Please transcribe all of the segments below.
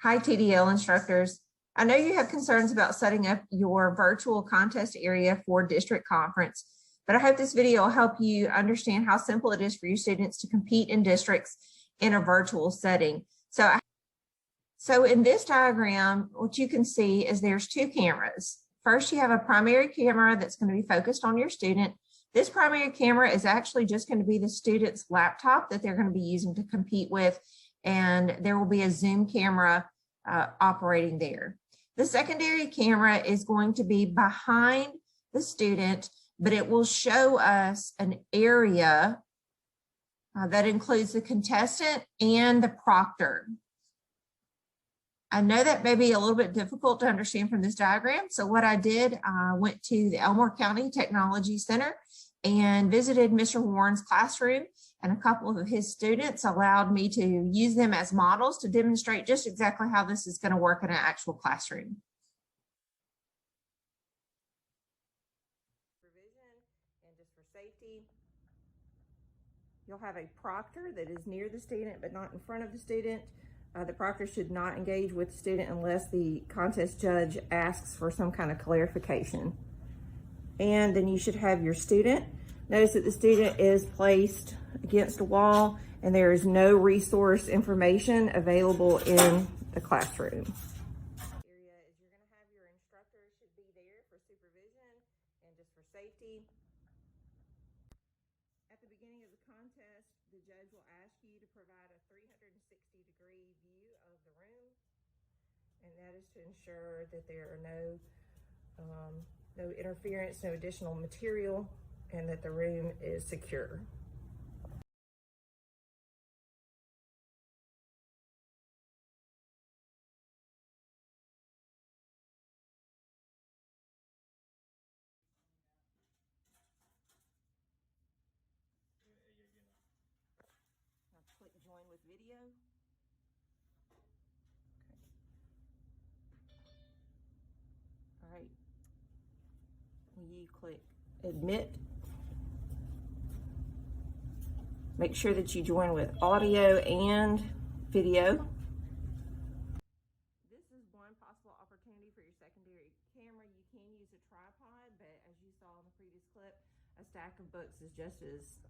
Hi, TDL instructors. I know you have concerns about setting up your virtual contest area for district conference, but I hope this video will help you understand how simple it is for your students to compete in districts in a virtual setting. So in this diagram, what you can see is there's two cameras. First, you have a primary camera that's going to be focused on your student. This primary camera is actually just going to be the student's laptop that they're going to be using to compete with, and there will be a Zoom camera operating there. The secondary camera is going to be behind the student, but it will show us an area that includes the contestant and the proctor. I know that may be a little bit difficult to understand from this diagram. So what I did, went to the Elmore County Technology Center and visited Mr. Warren's classroom, and a couple of his students allowed me to use them as models to demonstrate just exactly how this is going to work in an actual classroom. Supervision and just for safety, you'll have a proctor that is near the student but not in front of the student. The proctor should not engage with the student unless the contest judge asks for some kind of clarification. And then you should have your student. Notice that the student is placed against a wall and there is no resource information available in the classroom. Area is you're going to have your instructor should be there for supervision and just for safety. At the beginning of the contest, the judge will ask you to provide a 360-degree view of the room, and that is to ensure that there are no interference, no additional material, and that the room is secure. Now click join with video. Okay. All right. You click admit. Make sure that you join with audio and video. This is one possible opportunity for your secondary camera. You can use a tripod, but as you saw in the previous clip, a stack of books is just as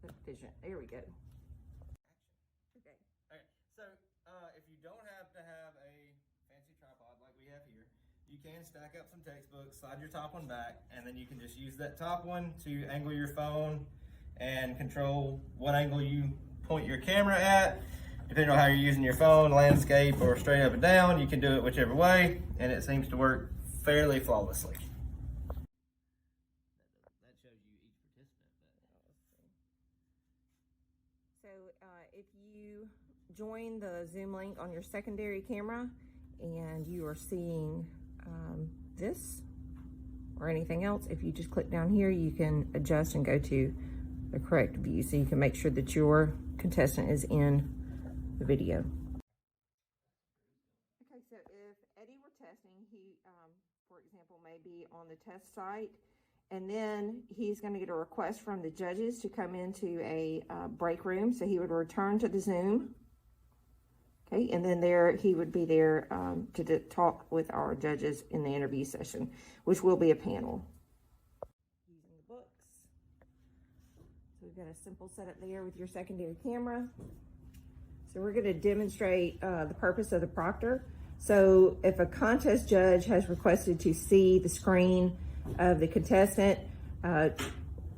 efficient. There we go. Okay. So if you don't have to have a fancy tripod like we have here, you can stack up some textbooks, slide your top one back, and then you can just use that top one to angle your phone and control what angle you point your camera at. Depending on how you're using your phone, landscape or straight up and down, you can do it whichever way, and it seems to work fairly flawlessly. That shows you each participant. So if you join the Zoom link on your secondary camera and you are seeing this or anything else, if you just click down here, you can adjust and go to the correct view so you can make sure that your contestant is in the video. Okay, so if Eddie were testing, he, for example, may be on the test site, and then he's going to get a request from the judges to come into a break room, so he would return to the Zoom. Okay, and then there he would be there to talk with our judges in the interview session, which will be a panel. Using the books. So we've got a simple setup there with your secondary camera. So we're going to demonstrate the purpose of the proctor. So if a contest judge has requested to see the screen of the contestant,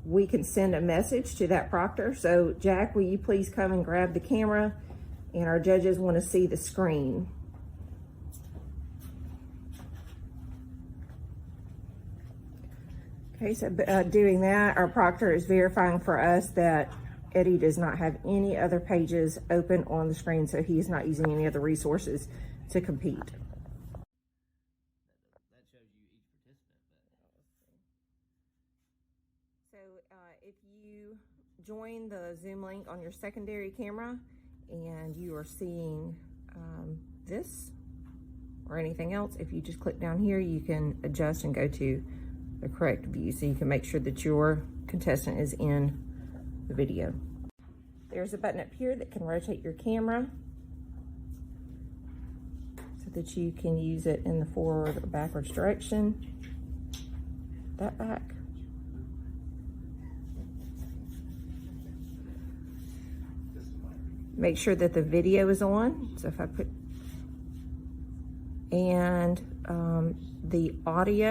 we can send a message to that proctor. So Jack, will you please come and grab the camera? And our judges want to see the screen. Okay, so doing that, our proctor is verifying for us that Eddie does not have any other pages open on the screen, so he is not using any other resources to compete. That shows you each participant. So if you join the Zoom link on your secondary camera and you are seeing this or anything else, if you just click down here, you can adjust and go to the correct view so you can make sure that your contestant is in the video. There's a button up here that can rotate your camera. so that you can use it in the forward or backwards direction. That back. Make sure that the video is on. So if I put, and the audio